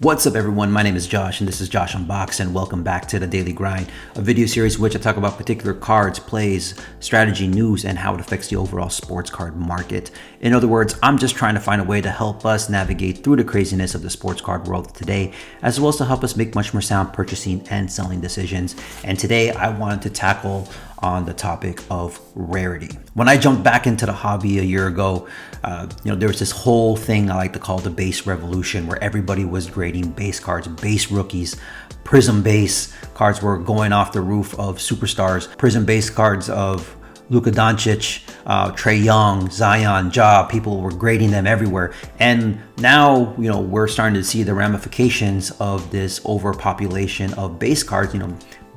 What's up everyone, my name is Josh and this is Josh Unbox, and welcome back to the Daily Grind, a video series in which I talk about particular cards, plays, strategy, news, and how it affects the overall sports card market. In other words, I'm just trying to find a way to help us navigate through the craziness of the sports card world today, as well as to help us make much more sound purchasing and selling decisions. And today I wanted to tackle on the topic of rarity. When I jumped back into the hobby a year ago, there was this whole thing I like to call the base revolution, where everybody was grading base cards, base rookies, prism base cards were going off the roof of superstars, prism base cards of Luka Doncic, Trae Young, Zion, Ja. People were grading them everywhere. And now, we're starting to see the ramifications of this overpopulation of base cards,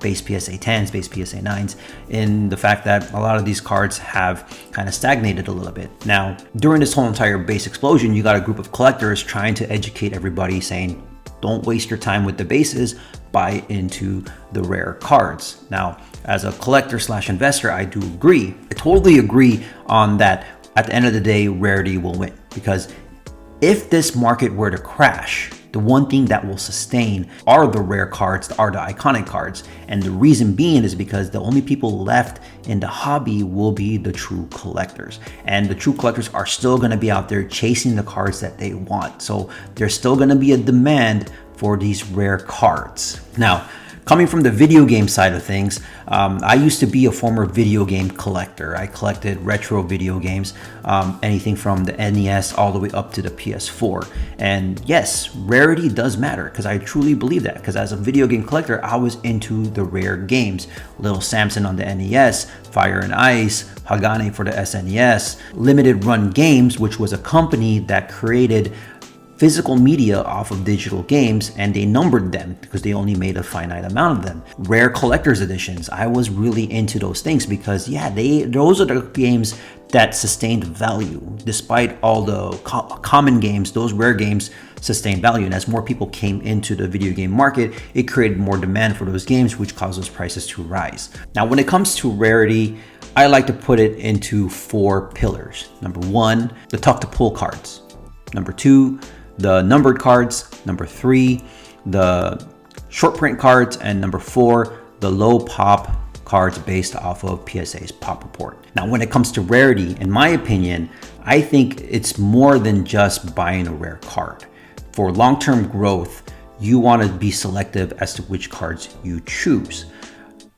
base PSA 10s, base PSA 9s, in the fact that a lot of these cards have kind of stagnated a little bit. Now, during this whole entire base explosion, you got a group of collectors trying to educate everybody, saying, don't waste your time with the bases, buy into the rare cards. Now, as a collector slash investor, I do agree. I totally agree on that. At the end of the day, rarity will win, because if this market were to crash, the one thing that will sustain are the rare cards, are the iconic cards. And the reason being is because the only people left in the hobby will be the true collectors. And the true collectors are still going to be out there chasing the cards that they want. So there's still going to be a demand for these rare cards. Now, coming from the video game side of things, I used to be a former video game collector. I collected retro video games, anything from the NES all the way up to the PS4. And yes, rarity does matter, because I truly believe that. Because as a video game collector, I was into the rare games. Little Samson on the NES, Fire and Ice, Hagane for the SNES, Limited Run Games, which was a company that created physical media off of digital games, and they numbered them because they only made a finite amount of them. Rare collector's editions, I was really into those things because those are the games that sustained value. Despite all the common games, those rare games sustained value. And as more people came into the video game market, it created more demand for those games, which causes prices to rise. Now, when it comes to rarity, I like to put it into 4 pillars. Number 1, the tough to pull cards. Number 2, the numbered cards. Number 3, the short print cards. And number 4, the low pop cards based off of PSA's pop report. Now, when it comes to rarity, in my opinion, I think it's more than just buying a rare card. For long-term growth, you want to be selective as to which cards you choose.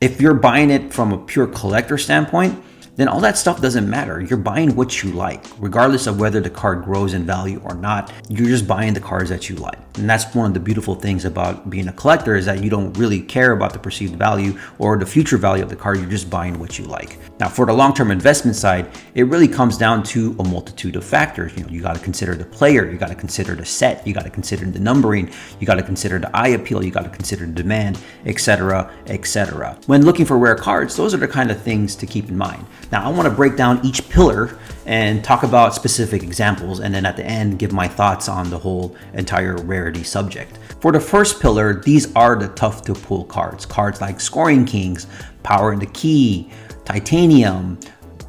If you're buying it from a pure collector standpoint, then all that stuff doesn't matter. You're buying what you like, regardless of whether the card grows in value or not. You're just buying the cards that you like. And that's one of the beautiful things about being a collector, is that you don't really care about the perceived value or the future value of the card. You're just buying what you like. Now, for the long-term investment side, it really comes down to a multitude of factors. You got to consider the player, you got to consider the set, you got to consider the numbering, you got to consider the eye appeal, you got to consider the demand, etc., etc. When looking for rare cards, those are the kind of things to keep in mind. Now, I want to break down each pillar and talk about specific examples, and then at the end, give my thoughts on the whole entire rarity subject. For the first pillar, these are the tough to pull cards. Cards like Scoring Kings, Power in the Key, Titanium,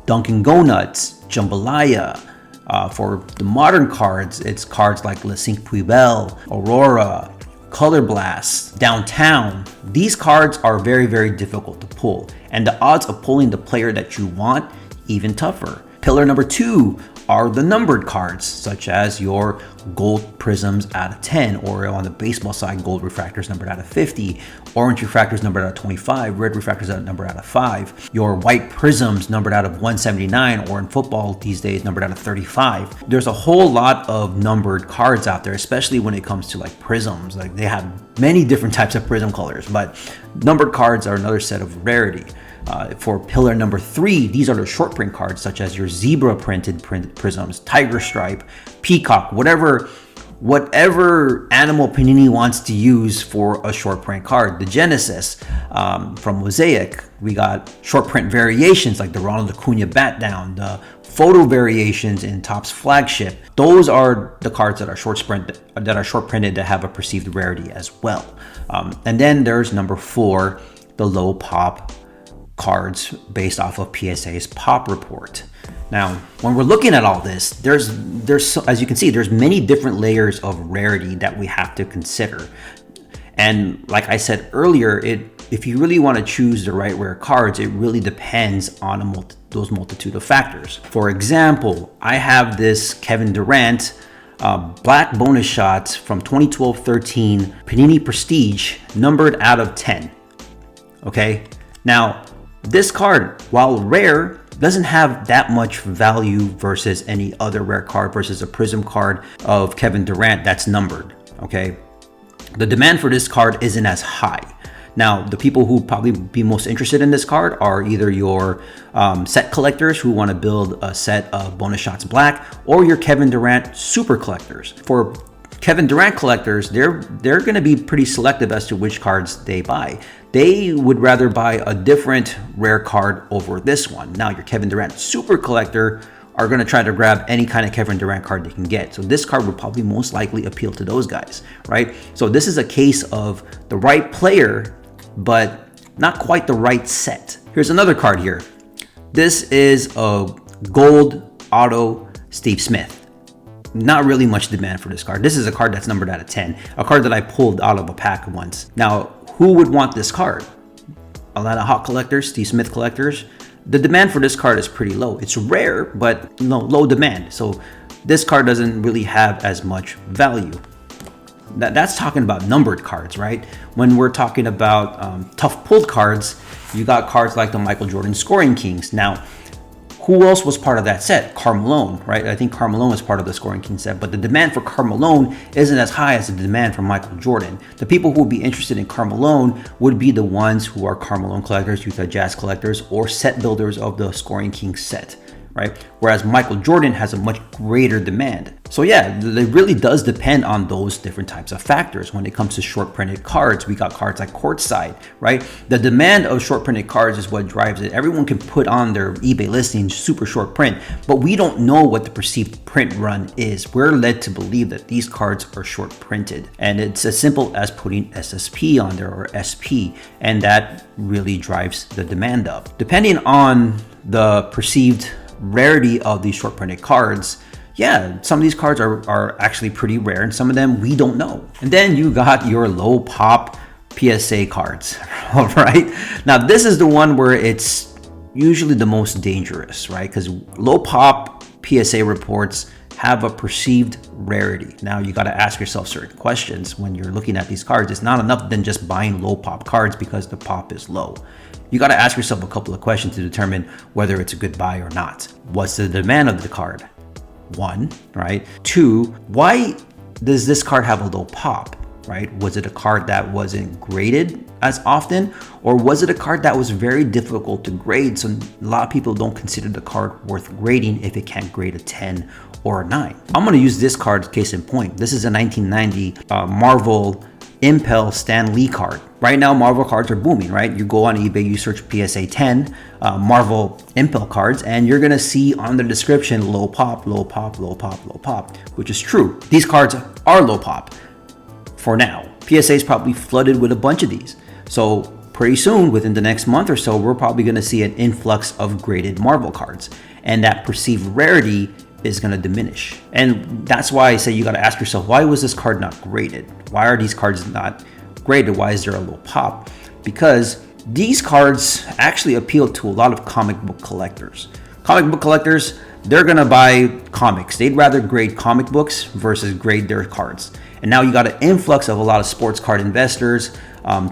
Dunkin' Donuts, Jambalaya. For the modern cards, it's cards like Le Cinq Puibel, Aurora, Color Blast, Downtown. These cards are very, very difficult to pull, and the odds of pulling the player that you want, even tougher. Pillar number 2 are the numbered cards, such as your gold prisms out of 10, or on the baseball side, gold refractors numbered out of 50, orange refractors numbered out of 25, red refractors numbered out of 5, your white prisms numbered out of 179, or in football these days numbered out of 35. There's a whole lot of numbered cards out there, especially when it comes to like prisms. Like, they have many different types of prism colors, but numbered cards are another set of rarity. For pillar number 3, these are the short print cards, such as your zebra printed prisms, tiger stripe, peacock, whatever animal Panini wants to use for a short print card. The Genesis, from Mosaic, we got short print variations like the Ronald Acuna bat down, the photo variations in Topps flagship. Those are the cards that are short printed that have a perceived rarity as well. And then there's number 4, the low pop cards based off of PSA's pop report. Now, when we're looking at all this, there's as you can see, there's many different layers of rarity that we have to consider. And like I said earlier, if you really want to choose the right rare cards, it really depends on those multitude of factors. For example, I have this Kevin Durant black bonus shots from 2012-13 Panini Prestige, numbered out of 10. Okay, now this card, while rare, doesn't have that much value versus any other rare card versus a Prism card of Kevin Durant that's numbered. Okay, the demand for this card isn't as high. Now, the people who probably be most interested in this card are either your set collectors who want to build a set of bonus shots black, or your Kevin Durant super collectors. For Kevin Durant collectors, they're going to be pretty selective as to which cards they buy. They would rather buy a different rare card over this one. Now, your Kevin Durant super collector are going to try to grab any kind of Kevin Durant card they can get. So this card would probably most likely appeal to those guys, right? So this is a case of the right player, but not quite the right set. Here's another card here. This is a gold auto Steve Smith. Not really much demand for this card. This is a card that's numbered out of 10, a card that I pulled out of a pack once. Now, who would want this card? A lot of hot collectors, Steve Smith collectors. The demand for this card is pretty low. It's rare, but low demand. So this card doesn't really have as much value. That's talking about numbered cards, right? When we're talking about tough pulled cards, you got cards like the Michael Jordan Scoring Kings. Now, who else was part of that set? Karl Malone, right? I think Karl Malone was part of the Scoring King set, but the demand for Karl Malone isn't as high as the demand for Michael Jordan. The people who would be interested in Karl Malone would be the ones who are Karl Malone collectors, Utah Jazz collectors, or set builders of the Scoring King set, right? Whereas Michael Jordan has a much greater demand. So yeah, it really does depend on those different types of factors. When it comes to short printed cards, we got cards like Courtside, right? The demand of short printed cards is what drives it. Everyone can put on their eBay listing super short print, but we don't know what the perceived print run is. We're led to believe that these cards are short printed, and it's as simple as putting SSP on there or SP, and that really drives the demand up. Depending on the perceived rarity of these short printed cards, yeah, some of these cards are actually pretty rare, and some of them we don't know. And then you got your low pop PSA cards. All right, now this is the one where it's usually the most dangerous, right? Because low pop PSA reports have a perceived rarity. Now you got to ask yourself certain questions when you're looking at these cards. It's not enough than just buying low pop cards because the pop is low. You got to ask yourself a couple of questions to determine whether it's a good buy or not. What's the demand of the card? 1, right? 2, why does this card have a low pop, right? Was it a card that wasn't graded as often, or was it a card that was very difficult to grade? So a lot of people don't consider the card worth grading if it can't grade a 10 or a 9. I'm going to use this card case in point. This is a 1990 Marvel Impel Stan Lee card. Right now, Marvel cards are booming, right? You go on eBay, you search PSA 10 Marvel Impel cards, and you're gonna see on the description low pop, low pop, low pop, low pop, which is true. These cards are low pop for now. PSA is probably flooded with a bunch of these. So pretty soon, within the next month or so, we're probably gonna see an influx of graded Marvel cards, and that perceived rarity is going to diminish. And that's why I say you got to ask yourself, why was this card not graded? Why are these cards not graded? Why is there a low pop? Because these cards actually appeal to a lot of comic book collectors. Comic book collectors, they're going to buy comics. They'd rather grade comic books versus grade their cards. And now you got an influx of a lot of sports card investors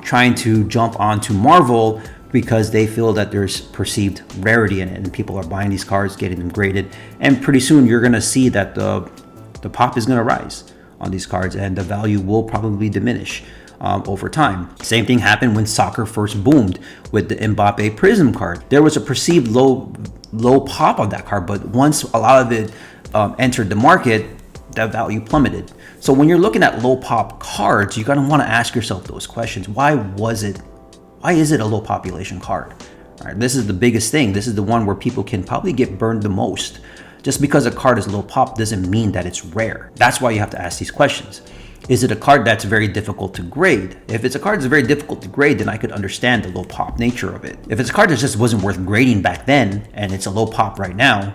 trying to jump onto Marvel because they feel that there's perceived rarity in it, and people are buying these cards, getting them graded, and pretty soon you're going to see that the pop is going to rise on these cards, and the value will probably diminish over time. Same thing happened when soccer first boomed with the Mbappe Prism card. There was a perceived low pop on that card, but once a lot of it entered the market, that value plummeted. So when you're looking at low pop cards, you're going to want to ask yourself those questions. Why is it a low population card? All right, this is the biggest thing. This is the one where people can probably get burned the most. Just because a card is low pop doesn't mean that it's rare. That's why you have to ask these questions. Is it a card that's very difficult to grade? If it's a card that's very difficult to grade, then I could understand the low pop nature of it. If it's a card that just wasn't worth grading back then and it's a low pop right now,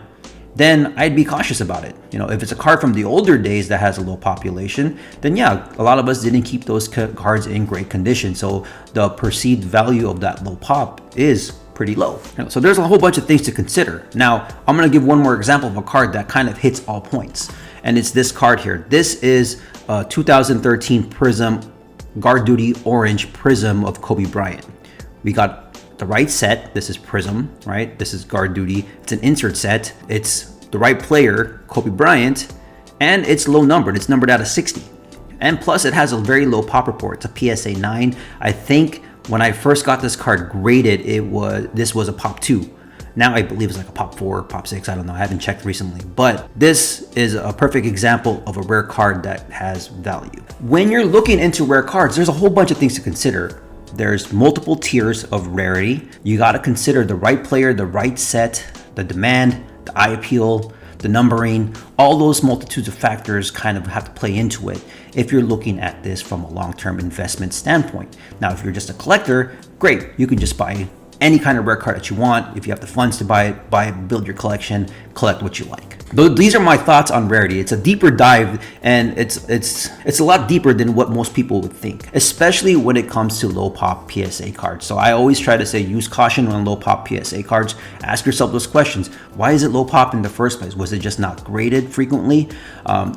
then I'd be cautious about it. You know, if it's a card from the older days that has a low population, then yeah, a lot of us didn't keep those cards in great condition. So the perceived value of that low pop is pretty low. So there's a whole bunch of things to consider. Now, I'm gonna give one more example of a card that kind of hits all points. And it's this card here. This is a 2013 Prism Guard Duty Orange Prism of Kobe Bryant. We got the right set. This is Prism, right? This is Guard Duty. It's an insert set. It's the right player, Kobe Bryant, and it's low numbered. It's numbered out of 60. And plus it has a very low pop report. It's a PSA 9. I think when I first got this card graded, this was a pop 2. Now I believe it's like a pop 4, pop 6. I don't know. I haven't checked recently. But this is a perfect example of a rare card that has value. When you're looking into rare cards, there's a whole bunch of things to consider. There's multiple tiers of rarity. You got to consider the right player, the right set, the demand, the eye appeal, the numbering. All those multitudes of factors kind of have to play into it if you're looking at this from a long-term investment standpoint. Now, if you're just a collector, great. You can just buy any kind of rare card that you want. If you have the funds to buy it, build your collection, collect what you like. These are my thoughts on Rarity. It's a deeper dive, and it's a lot deeper than what most people would think, especially when it comes to low pop PSA cards. So I always try to say use caution on low pop PSA cards. Ask yourself those questions. Why is it low pop in the first place? Was it just not graded frequently?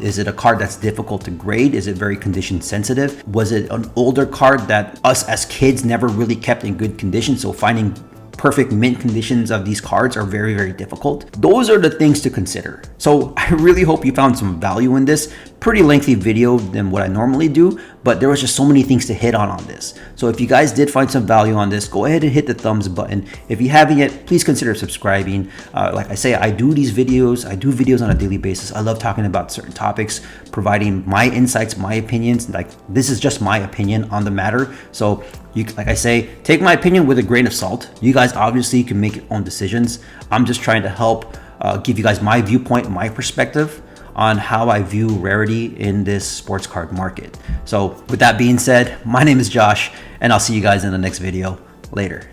Is it a card that's difficult to grade? Is it very condition sensitive? Was it an older card that us as kids never really kept in good condition? So finding perfect mint conditions of these cards are very, very difficult. Those are the things to consider. So I really hope you found some value in this. Pretty lengthy video than what I normally do, but there was just so many things to hit on this. So if you guys did find some value on this, go ahead and hit the thumbs button. If you haven't yet, please consider subscribing. Like I say, I do these videos. I do videos on a daily basis. I love talking about certain topics, providing my insights, my opinions. Like, this is just my opinion on the matter. So like I say, take my opinion with a grain of salt. You guys obviously can make your own decisions. I'm just trying to help give you guys my viewpoint, my perspective on how I view Rarity in this sports card market. So with that being said, my name is Josh, and I'll see you guys in the next video. Later.